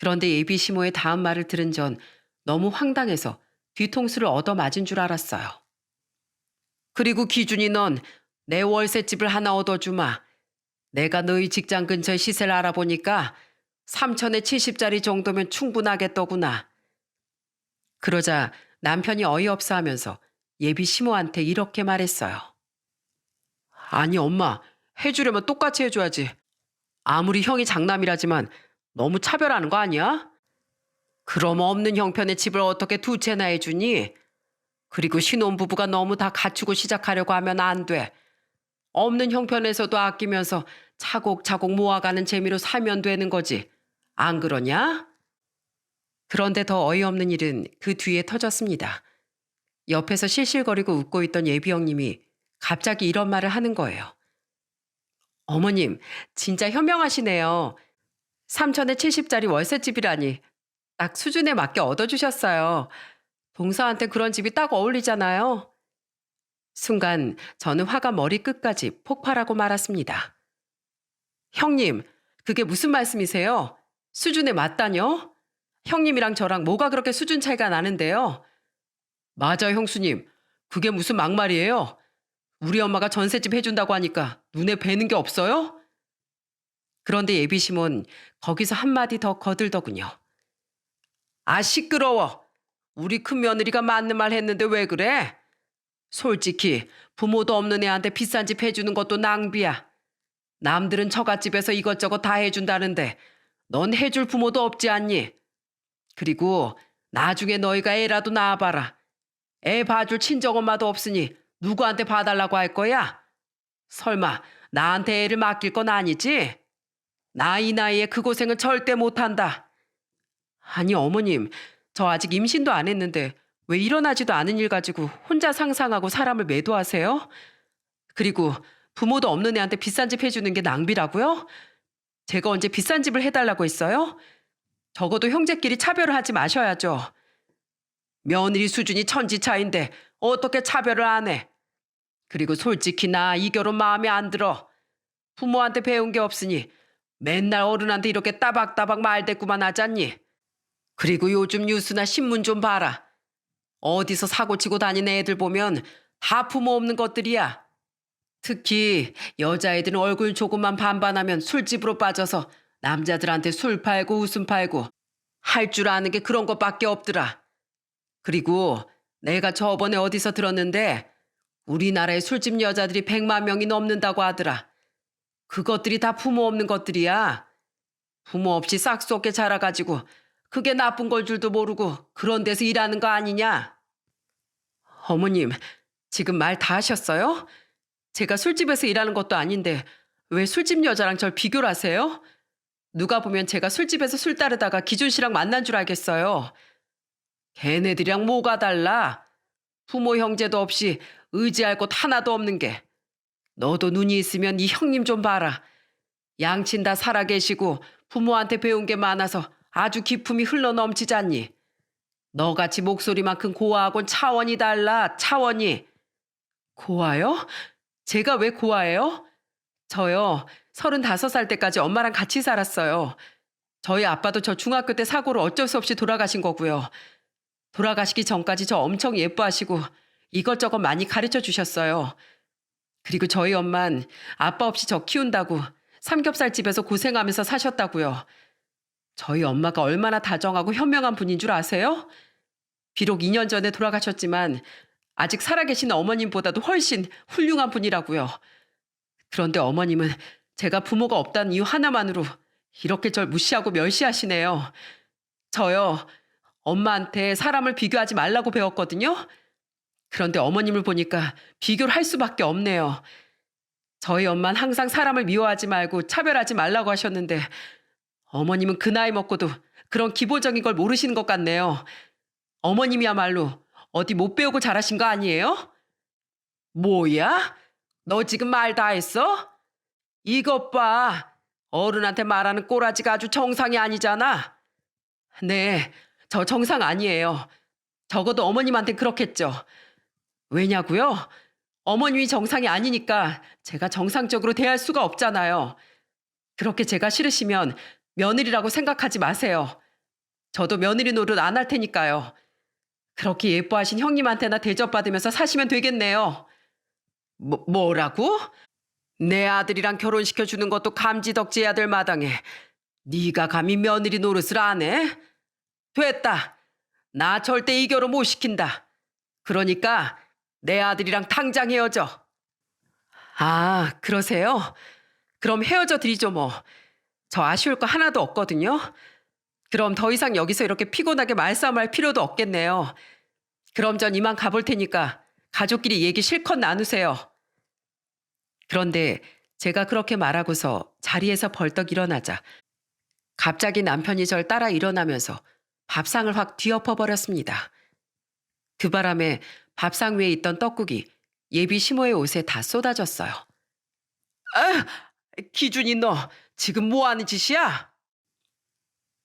그런데 예비 시모의 다음 말을 들은 전 너무 황당해서 뒤통수를 얻어맞은 줄 알았어요. 그리고 기준이 넌 내 월세집을 하나 얻어주마. 내가 너희 직장 근처 시세를 알아보니까 3천에 70짜리 정도면 충분하겠더구나. 그러자 남편이 어이없어 하면서 예비 시모한테 이렇게 말했어요. 아니 엄마, 해주려면 똑같이 해줘야지. 아무리 형이 장남이라지만 너무 차별하는 거 아니야? 그럼 없는 형편의 집을 어떻게 두 채나 해주니? 그리고 신혼부부가 너무 다 갖추고 시작하려고 하면 안 돼. 없는 형편에서도 아끼면서 차곡차곡 모아가는 재미로 살면 되는 거지. 안 그러냐? 그런데 더 어이없는 일은 그 뒤에 터졌습니다. 옆에서 실실거리고 웃고 있던 예비 형님이 갑자기 이런 말을 하는 거예요. 어머님, 진짜 현명하시네요. 3천에 70짜리 월세집이라니 딱 수준에 맞게 얻어주셨어요. 동서한테 그런 집이 딱 어울리잖아요. 순간 저는 화가 머리끝까지 폭발하고 말았습니다. 형님, 그게 무슨 말씀이세요? 수준에 맞다뇨? 형님이랑 저랑 뭐가 그렇게 수준 차이가 나는데요? 맞아, 형수님. 그게 무슨 막말이에요? 우리 엄마가 전셋집 해준다고 하니까 눈에 뵈는 게 없어요? 그런데 예비심은 거기서 한마디 더 거들더군요. 아, 시끄러워. 우리 큰며느리가 맞는 말 했는데 왜 그래? 솔직히 부모도 없는 애한테 비싼 집 해주는 것도 낭비야. 남들은 처갓집에서 이것저것 다 해준다는데 넌 해줄 부모도 없지 않니? 그리고 나중에 너희가 애라도 낳아봐라. 애 봐줄 친정엄마도 없으니 누구한테 봐달라고 할 거야? 설마 나한테 애를 맡길 건 아니지? 나 이 나이에 그 고생은 절대 못한다. 아니 어머님, 저 아직 임신도 안 했는데 왜 일어나지도 않은 일 가지고 혼자 상상하고 사람을 매도하세요? 그리고 부모도 없는 애한테 비싼 집 해주는 게 낭비라고요? 제가 언제 비싼 집을 해달라고 했어요? 적어도 형제끼리 차별을 하지 마셔야죠. 며느리 수준이 천지 차인데 어떻게 차별을 안 해? 그리고 솔직히 나 이 결혼 마음에 안 들어. 부모한테 배운 게 없으니 맨날 어른한테 이렇게 따박따박 말대꾸만 하잖니. 그리고 요즘 뉴스나 신문 좀 봐라. 어디서 사고치고 다니는 애들 보면 다 부모 없는 것들이야. 특히 여자애들은 얼굴 조금만 반반하면 술집으로 빠져서 남자들한테 술 팔고 웃음 팔고 할 줄 아는 게 그런 것밖에 없더라. 그리고 내가 저번에 어디서 들었는데 우리나라의 술집 여자들이 100만 명이 넘는다고 하더라. 그것들이 다 부모 없는 것들이야. 부모 없이 싹 쏙게 자라가지고 그게 나쁜 걸 줄도 모르고 그런 데서 일하는 거 아니냐? 어머님, 지금 말 다 하셨어요? 제가 술집에서 일하는 것도 아닌데 왜 술집 여자랑 절 비교를 하세요? 누가 보면 제가 술집에서 술 따르다가 기준 씨랑 만난 줄 알겠어요. 걔네들이랑 뭐가 달라? 부모 형제도 없이 의지할 곳 하나도 없는 게. 너도 눈이 있으면 이 형님 좀 봐라. 양친 다 살아계시고 부모한테 배운 게 많아서 아주 기품이 흘러넘치잖니. 너같이 목소리만큼 고아하곤 차원이 달라, 차원이. 고아요? 제가 왜 고아예요? 저요, 35살 때까지 엄마랑 같이 살았어요. 저희 아빠도 저 중학교 때 사고로 어쩔 수 없이 돌아가신 거고요. 돌아가시기 전까지 저 엄청 예뻐하시고 이것저것 많이 가르쳐 주셨어요. 그리고 저희 엄만 아빠 없이 저 키운다고 삼겹살집에서 고생하면서 사셨다고요. 저희 엄마가 얼마나 다정하고 현명한 분인 줄 아세요? 비록 2년 전에 돌아가셨지만 아직 살아계신 어머님보다도 훨씬 훌륭한 분이라고요. 그런데 어머님은 제가 부모가 없다는 이유 하나만으로 이렇게 절 무시하고 멸시하시네요. 저요, 엄마한테 사람을 비교하지 말라고 배웠거든요. 그런데 어머님을 보니까 비교를 할 수밖에 없네요. 저희 엄마는 항상 사람을 미워하지 말고 차별하지 말라고 하셨는데 어머님은 그 나이 먹고도 그런 기본적인 걸 모르시는 것 같네요. 어머님이야말로 어디 못 배우고 자라신 거 아니에요? 뭐야? 너 지금 말 다 했어? 이것 봐. 어른한테 말하는 꼬라지가 아주 정상이 아니잖아. 네, 저 정상 아니에요. 적어도 어머님한테 그렇겠죠. 왜냐고요? 어머님이 정상이 아니니까 제가 정상적으로 대할 수가 없잖아요. 그렇게 제가 싫으시면 며느리라고 생각하지 마세요. 저도 며느리 노릇 안 할 테니까요. 그렇게 예뻐하신 형님한테나 대접받으면서 사시면 되겠네요. 뭐라고? 내 아들이랑 결혼시켜주는 것도 감지덕지해야 될 마당에 네가 감히 며느리 노릇을 안 해? 됐다. 나 절대 이 결혼 못 시킨다. 그러니까 내 아들이랑 당장 헤어져. 아, 그러세요? 그럼 헤어져 드리죠 뭐. 저 아쉬울 거 하나도 없거든요. 그럼 더 이상 여기서 이렇게 피곤하게 말싸움할 필요도 없겠네요. 그럼 전 이만 가볼 테니까 가족끼리 얘기 실컷 나누세요. 그런데 제가 그렇게 말하고서 자리에서 벌떡 일어나자 갑자기 남편이 절 따라 일어나면서 밥상을 확 뒤엎어 버렸습니다. 그 바람에 밥상 위에 있던 떡국이 예비 시모의 옷에 다 쏟아졌어요. 아, 기준이 너 지금 뭐 하는 짓이야?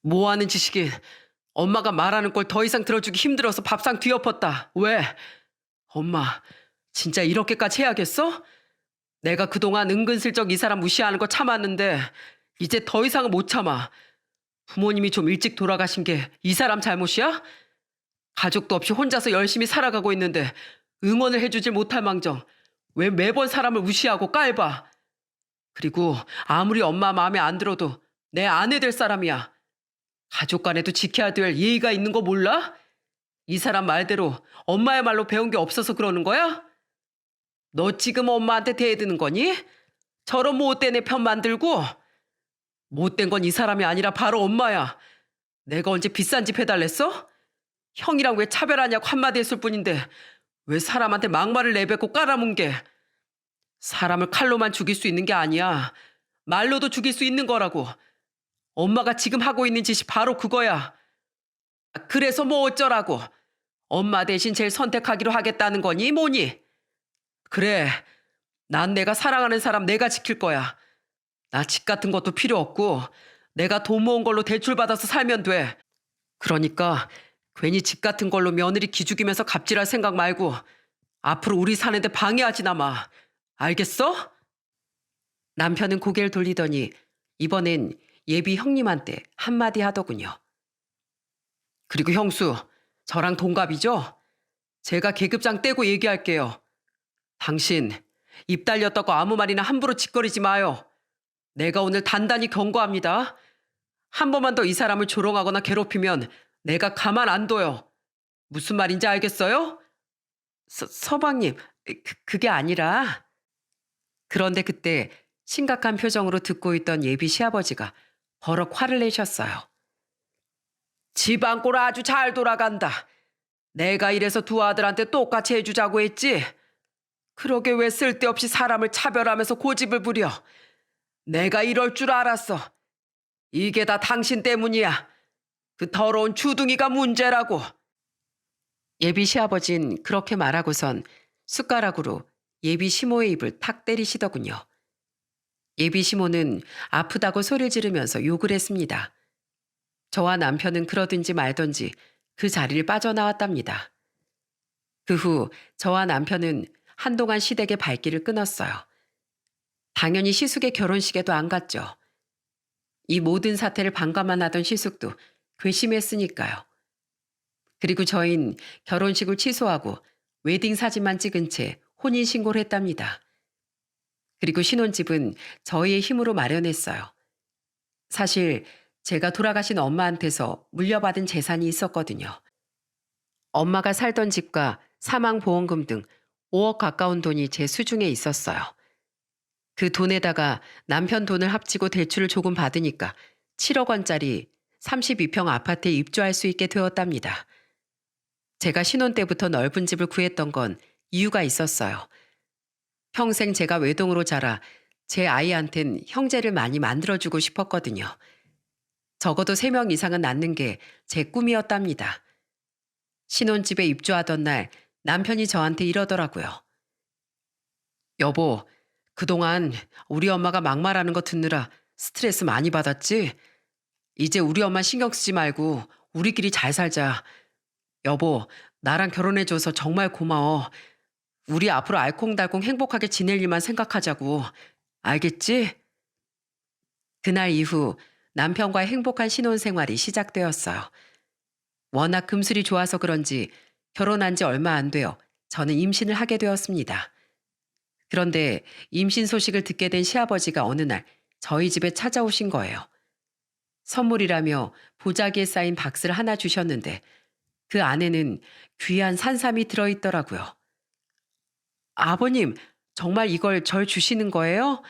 뭐 하는 짓이긴. 엄마가 말하는 걸 더 이상 들어주기 힘들어서 밥상 뒤엎었다. 왜? 엄마, 진짜 이렇게까지 해야겠어? 내가 그동안 은근슬쩍 이 사람 무시하는 거 참았는데 이제 더 이상은 못 참아. 부모님이 좀 일찍 돌아가신 게 이 사람 잘못이야? 가족도 없이 혼자서 열심히 살아가고 있는데 응원을 해주질 못할 망정 왜 매번 사람을 무시하고 깔봐? 그리고 아무리 엄마 마음에 안 들어도 내 아내 될 사람이야. 가족 간에도 지켜야 될 예의가 있는 거 몰라? 이 사람 말대로 엄마의 말로 배운 게 없어서 그러는 거야? 너 지금 엄마한테 대드는 거니? 저런 못된 애 편 만들고? 못된 건 이 사람이 아니라 바로 엄마야. 내가 언제 비싼 집 해달랬어? 형이랑 왜 차별하냐고 한마디 했을 뿐인데 왜 사람한테 막말을 내뱉고 깔아뭉개? 사람을 칼로만 죽일 수 있는 게 아니야. 말로도 죽일 수 있는 거라고. 엄마가 지금 하고 있는 짓이 바로 그거야. 그래서 뭐 어쩌라고. 엄마 대신 제일 선택하기로 하겠다는 거니 뭐니? 그래. 난 내가 사랑하는 사람 내가 지킬 거야. 나 집 같은 것도 필요 없고 내가 돈 모은 걸로 대출받아서 살면 돼. 그러니까 괜히 집 같은 걸로 며느리 기죽이면서 갑질할 생각 말고 앞으로 우리 사는데 방해하지나 마. 알겠어? 남편은 고개를 돌리더니 이번엔 예비 형님한테 한마디 하더군요. 그리고 형수, 저랑 동갑이죠? 제가 계급장 떼고 얘기할게요. 당신 입 달렸다고 아무 말이나 함부로 짓거리지 마요. 내가 오늘 단단히 경고합니다. 한 번만 더 이 사람을 조롱하거나 괴롭히면 내가 가만 안 둬요. 무슨 말인지 알겠어요? 서방님, 그게 아니라. 그런데 그때 심각한 표정으로 듣고 있던 예비 시아버지가 버럭 화를 내셨어요. 집안 꼴 아주 잘 돌아간다. 내가 이래서 두 아들한테 똑같이 해주자고 했지. 그러게 왜 쓸데없이 사람을 차별하면서 고집을 부려. 내가 이럴 줄 알았어. 이게 다 당신 때문이야. 그 더러운 주둥이가 문제라고. 예비 시아버진 그렇게 말하고선 숟가락으로 예비 시모의 입을 탁 때리시더군요. 예비 시모는 아프다고 소리를 지르면서 욕을 했습니다. 저와 남편은 그러든지 말든지 그 자리를 빠져나왔답니다. 그 후 저와 남편은 한동안 시댁의 발길을 끊었어요. 당연히 시숙의 결혼식에도 안 갔죠. 이 모든 사태를 반감만 하던 시숙도 괘씸했으니까요. 그리고 저흰 결혼식을 취소하고 웨딩 사진만 찍은 채 혼인신고를 했답니다. 그리고 신혼집은 저희의 힘으로 마련했어요. 사실 제가 돌아가신 엄마한테서 물려받은 재산이 있었거든요. 엄마가 살던 집과 사망보험금 등 5억 가까운 돈이 제 수중에 있었어요. 그 돈에다가 남편 돈을 합치고 대출을 조금 받으니까 7억 원짜리 32평 아파트에 입주할 수 있게 되었답니다. 제가 신혼 때부터 넓은 집을 구했던 건 이유가 있었어요. 평생 제가 외동으로 자라 제 아이한텐 형제를 많이 만들어주고 싶었거든요. 적어도 3명 이상은 낳는 게 제 꿈이었답니다. 신혼집에 입주하던 날 남편이 저한테 이러더라고요. 여보, 그동안 우리 엄마가 막말하는 거 듣느라 스트레스 많이 받았지? 이제 우리 엄마 신경 쓰지 말고 우리끼리 잘 살자. 여보, 나랑 결혼해줘서 정말 고마워. 우리 앞으로 알콩달콩 행복하게 지낼 일만 생각하자고. 알겠지? 그날 이후 남편과의 행복한 신혼생활이 시작되었어요. 워낙 금술이 좋아서 그런지 결혼한 지 얼마 안 되어 저는 임신을 하게 되었습니다. 그런데 임신 소식을 듣게 된 시아버지가 어느 날 저희 집에 찾아오신 거예요. 선물이라며 보자기에 쌓인 박스를 하나 주셨는데 그 안에는 귀한 산삼이 들어있더라고요. 아버님, 정말 이걸 절 주시는 거예요?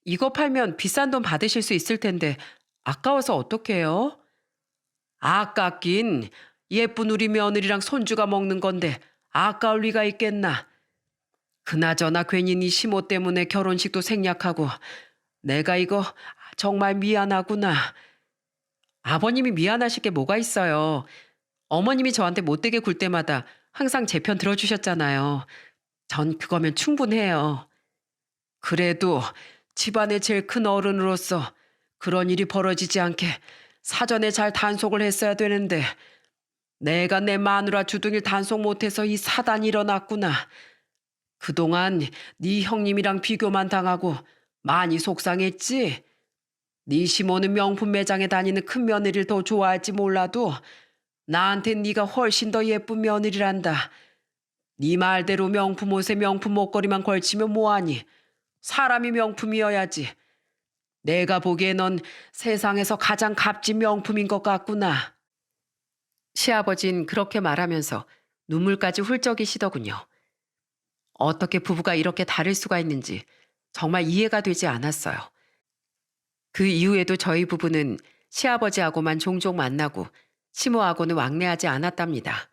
이거 팔면 비싼 돈 받으실 수 있을 텐데 아까워서 어떡해요? 아깝긴 예쁜 우리 며느리랑 손주가 먹는 건데 아까울 리가 있겠나. 그나저나 괜히 네 시모 때문에 결혼식도 생략하고 내가 이거 정말 미안하구나. 아버님이 미안하실 게 뭐가 있어요. 어머님이 저한테 못되게 굴 때마다 항상 제 편 들어주셨잖아요. 전 그거면 충분해요. 그래도 집안의 제일 큰 어른으로서 그런 일이 벌어지지 않게 사전에 잘 단속을 했어야 되는데 내가 내 마누라 주둥이를 단속 못해서 이 사단이 일어났구나. 그동안 네 형님이랑 비교만 당하고 많이 속상했지? 네 시모는 명품 매장에 다니는 큰 며느리를 더 좋아할지 몰라도 나한텐 네가 훨씬 더 예쁜 며느리란다. 네 말대로 명품 옷에 명품 목걸이만 걸치면 뭐하니? 사람이 명품이어야지. 내가 보기에 넌 세상에서 가장 값진 명품인 것 같구나. 시아버진 그렇게 말하면서 눈물까지 훌쩍이시더군요. 어떻게 부부가 이렇게 다를 수가 있는지 정말 이해가 되지 않았어요. 그 이후에도 저희 부부는 시아버지하고만 종종 만나고 시모하고는 왕래하지 않았답니다.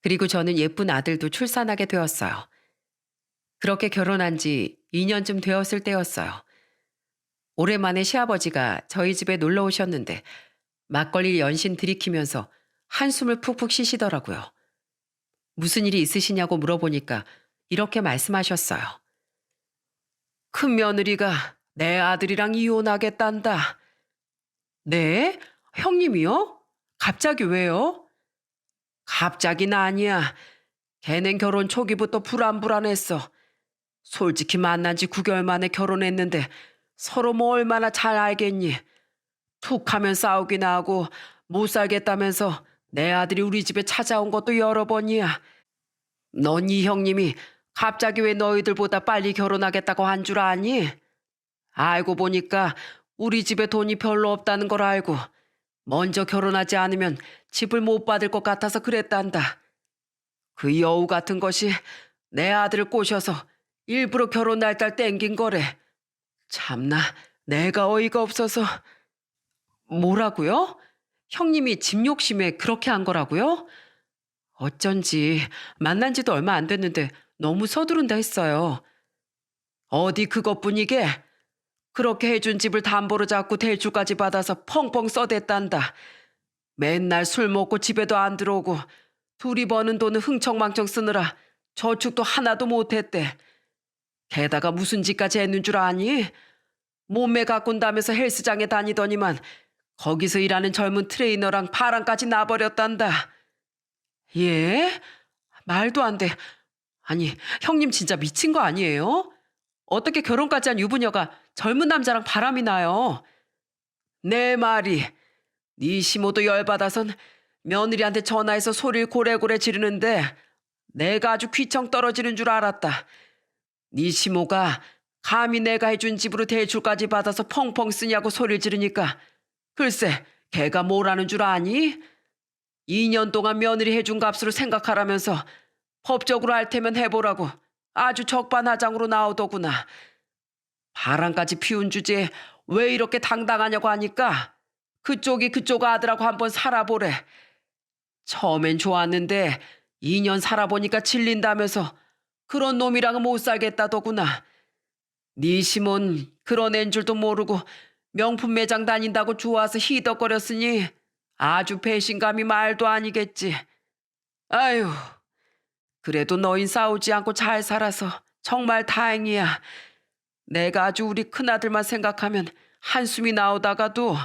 그리고 저는 예쁜 아들도 출산하게 되었어요. 그렇게 결혼한 지 2년쯤 되었을 때였어요. 오랜만에 시아버지가 저희 집에 놀러 오셨는데 막걸리를 연신 들이키면서 한숨을 푹푹 쉬시더라고요. 무슨 일이 있으시냐고 물어보니까 이렇게 말씀하셨어요. 큰 며느리가 내 아들이랑 이혼하겠단다. 네? 형님이요? 갑자기 왜요? 갑자기는 아니야. 걔는 결혼 초기부터 불안불안했어. 솔직히 만난 지 9개월 만에 결혼했는데 서로 뭐 얼마나 잘 알겠니? 툭 하면 싸우기나 하고 못 살겠다면서 내 아들이 우리 집에 찾아온 것도 여러 번이야. 넌 이 형님이 갑자기 왜 너희들보다 빨리 결혼하겠다고 한 줄 아니? 알고 보니까 우리 집에 돈이 별로 없다는 걸 알고 먼저 결혼하지 않으면 집을 못 받을 것 같아서 그랬단다. 그 여우 같은 것이 내 아들을 꼬셔서 일부러 결혼 날짜 땡긴 거래. 참나 내가 어이가 없어서. 뭐라고요? 형님이 집 욕심에 그렇게 한 거라고요? 어쩐지 만난 지도 얼마 안 됐는데 너무 서두른다 했어요. 어디 그것뿐이게? 그렇게 해준 집을 담보로 잡고 대출까지 받아서 펑펑 써댔단다. 맨날 술 먹고 집에도 안 들어오고 둘이 버는 돈은 흥청망청 쓰느라 저축도 하나도 못했대. 게다가 무슨 짓까지 했는 줄 아니? 몸매 가꾼다면서 헬스장에 다니더니만 거기서 일하는 젊은 트레이너랑 바람까지 나버렸단다. 예? 말도 안 돼. 아니, 형님 진짜 미친 거 아니에요? 어떻게 결혼까지 한 유부녀가 젊은 남자랑 바람이 나요? 내 말이 네 시모도 열받아선 며느리한테 전화해서 소리를 고래고래 지르는데 내가 아주 귀청 떨어지는 줄 알았다. 네 시모가 감히 내가 해준 집으로 대출까지 받아서 펑펑 쓰냐고 소리를 지르니까 글쎄 걔가 뭐라는 줄 아니? 2년 동안 며느리 해준 값으로 생각하라면서 법적으로 할 테면 해보라고 아주 적반하장으로 나오더구나. 바람까지 피운 주제에 왜 이렇게 당당하냐고 하니까 그쪽이 그쪽 아들하고 한번 살아보래. 처음엔 좋았는데 2년 살아보니까 질린다면서 그런 놈이랑은 못 살겠다더구나. 네 시몬 그런 앤 줄도 모르고 명품 매장 다닌다고 좋아서 히덕거렸으니 아주 배신감이 말도 아니겠지. 아유, 그래도 너희 싸우지 않고 잘 살아서 정말 다행이야. 내가 아주 우리 큰아들만 생각하면 한숨이 나오다가도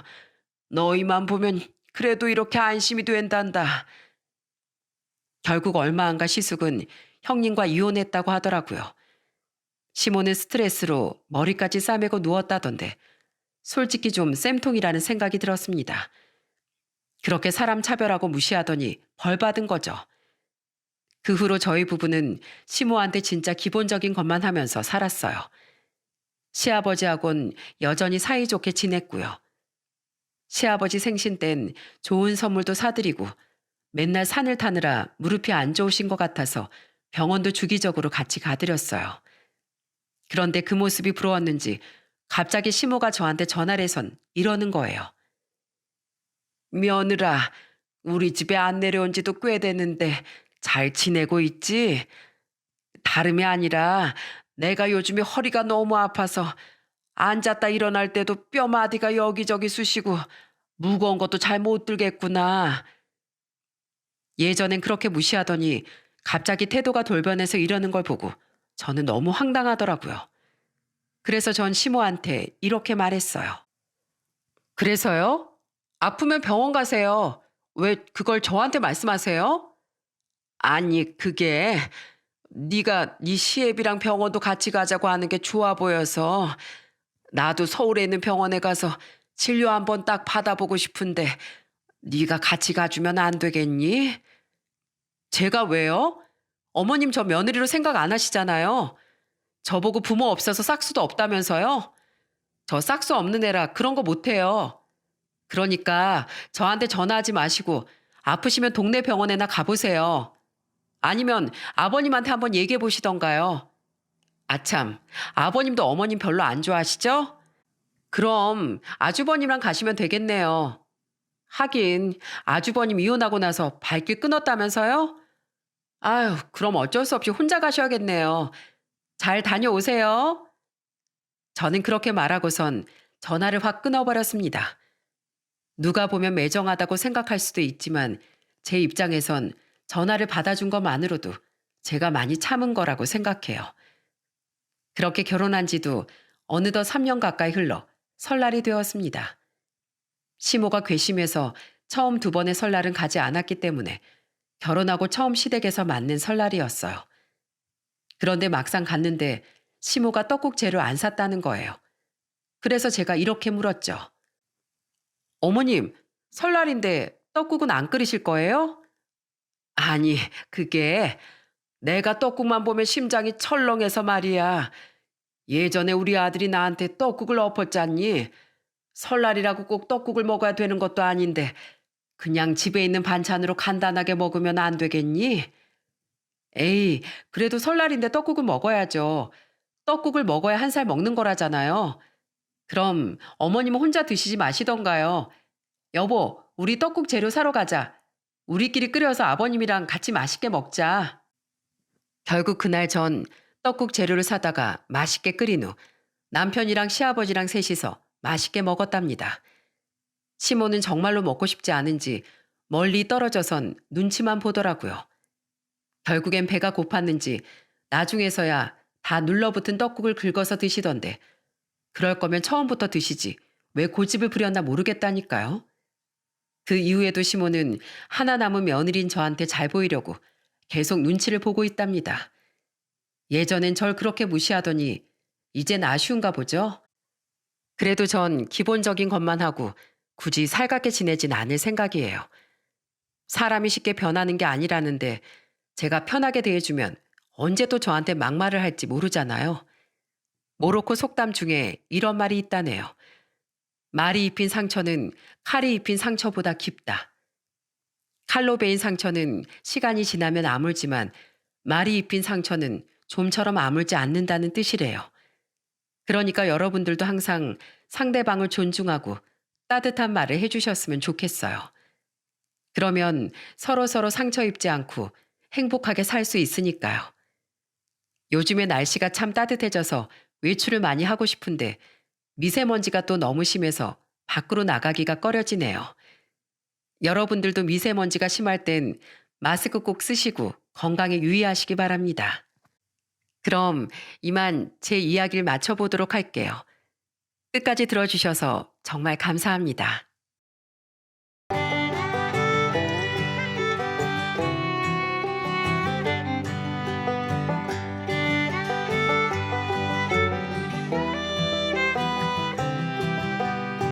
너희만 보면 그래도 이렇게 안심이 된단다. 결국 얼마 안 가 시숙은 형님과 이혼했다고 하더라고요. 시모는 스트레스로 머리까지 싸매고 누웠다던데 솔직히 좀 쌤통이라는 생각이 들었습니다. 그렇게 사람 차별하고 무시하더니 벌 받은 거죠. 그 후로 저희 부부는 시모한테 진짜 기본적인 것만 하면서 살았어요. 시아버지하고는 여전히 사이좋게 지냈고요. 시아버지 생신 땐 좋은 선물도 사드리고 맨날 산을 타느라 무릎이 안 좋으신 것 같아서 병원도 주기적으로 같이 가드렸어요. 그런데 그 모습이 부러웠는지 갑자기 시모가 저한테 전화를 해선 이러는 거예요. 며느라, 우리 집에 안 내려온 지도 꽤 됐는데 잘 지내고 있지? 다름이 아니라 내가 요즘에 허리가 너무 아파서 앉았다 일어날 때도 뼈마디가 여기저기 쑤시고 무거운 것도 잘 못 들겠구나. 예전엔 그렇게 무시하더니 갑자기 태도가 돌변해서 이러는 걸 보고 저는 너무 황당하더라고요. 그래서 전 시모한테 이렇게 말했어요. 그래서요? 아프면 병원 가세요. 왜 그걸 저한테 말씀하세요? 아니, 그게 네가 네 시애비랑 병원도 같이 가자고 하는 게 좋아 보여서 나도 서울에 있는 병원에 가서 진료 한번 딱 받아보고 싶은데 네가 같이 가주면 안 되겠니? 제가 왜요? 어머님 저 며느리로 생각 안 하시잖아요. 저보고 부모 없어서 싹수도 없다면서요? 저 싹수 없는 애라 그런 거 못해요. 그러니까 저한테 전화하지 마시고 아프시면 동네 병원에나 가보세요. 아니면 아버님한테 한번 얘기해 보시던가요. 아참, 아버님도 어머님 별로 안 좋아하시죠? 그럼 아주버님랑 가시면 되겠네요. 하긴 아주버님 이혼하고 나서 발길 끊었다면서요? 아유, 그럼 어쩔 수 없이 혼자 가셔야겠네요. 잘 다녀오세요. 저는 그렇게 말하고선 전화를 확 끊어버렸습니다. 누가 보면 매정하다고 생각할 수도 있지만 제 입장에선 전화를 받아준 것만으로도 제가 많이 참은 거라고 생각해요. 그렇게 결혼한 지도 어느덧 3년 가까이 흘러 설날이 되었습니다. 시모가 괘씸해서 처음 두 번의 설날은 가지 않았기 때문에 결혼하고 처음 시댁에서 맞는 설날이었어요. 그런데 막상 갔는데 시모가 떡국 재료 안 샀다는 거예요. 그래서 제가 이렇게 물었죠. 어머님, 설날인데 떡국은 안 끓이실 거예요? 아니, 그게 내가 떡국만 보면 심장이 철렁해서 말이야. 예전에 우리 아들이 나한테 떡국을 엎었잖니. 설날이라고 꼭 떡국을 먹어야 되는 것도 아닌데 그냥 집에 있는 반찬으로 간단하게 먹으면 안 되겠니? 에이, 그래도 설날인데 떡국은 먹어야죠. 떡국을 먹어야 한 살 먹는 거라잖아요. 그럼 어머님은 혼자 드시지 마시던가요. 여보, 우리 떡국 재료 사러 가자. 우리끼리 끓여서 아버님이랑 같이 맛있게 먹자. 결국 그날 전 떡국 재료를 사다가 맛있게 끓인 후 남편이랑 시아버지랑 셋이서 맛있게 먹었답니다. 시모는 정말로 먹고 싶지 않은지 멀리 떨어져선 눈치만 보더라고요. 결국엔 배가 고팠는지 나중에서야 다 눌러붙은 떡국을 긁어서 드시던데 그럴 거면 처음부터 드시지 왜 고집을 부렸나 모르겠다니까요. 그 이후에도 시모는 하나 남은 며느리인 저한테 잘 보이려고 계속 눈치를 보고 있답니다. 예전엔 절 그렇게 무시하더니 이젠 아쉬운가 보죠. 그래도 전 기본적인 것만 하고 굳이 살갑게 지내진 않을 생각이에요. 사람이 쉽게 변하는 게 아니라는데 제가 편하게 대해주면 언제 또 저한테 막말을 할지 모르잖아요. 모로코 속담 중에 이런 말이 있다네요. 말이 입힌 상처는 칼이 입힌 상처보다 깊다. 칼로 베인 상처는 시간이 지나면 아물지만 말이 입힌 상처는 좀처럼 아물지 않는다는 뜻이래요. 그러니까 여러분들도 항상 상대방을 존중하고 따뜻한 말을 해주셨으면 좋겠어요. 그러면 서로서로 상처 입지 않고 행복하게 살 수 있으니까요. 요즘에 날씨가 참 따뜻해져서 외출을 많이 하고 싶은데 미세먼지가 또 너무 심해서 밖으로 나가기가 꺼려지네요. 여러분들도 미세먼지가 심할 땐 마스크 꼭 쓰시고 건강에 유의하시기 바랍니다. 그럼 이만 제 이야기를 마쳐보도록 할게요. 끝까지 들어주셔서 정말 감사합니다.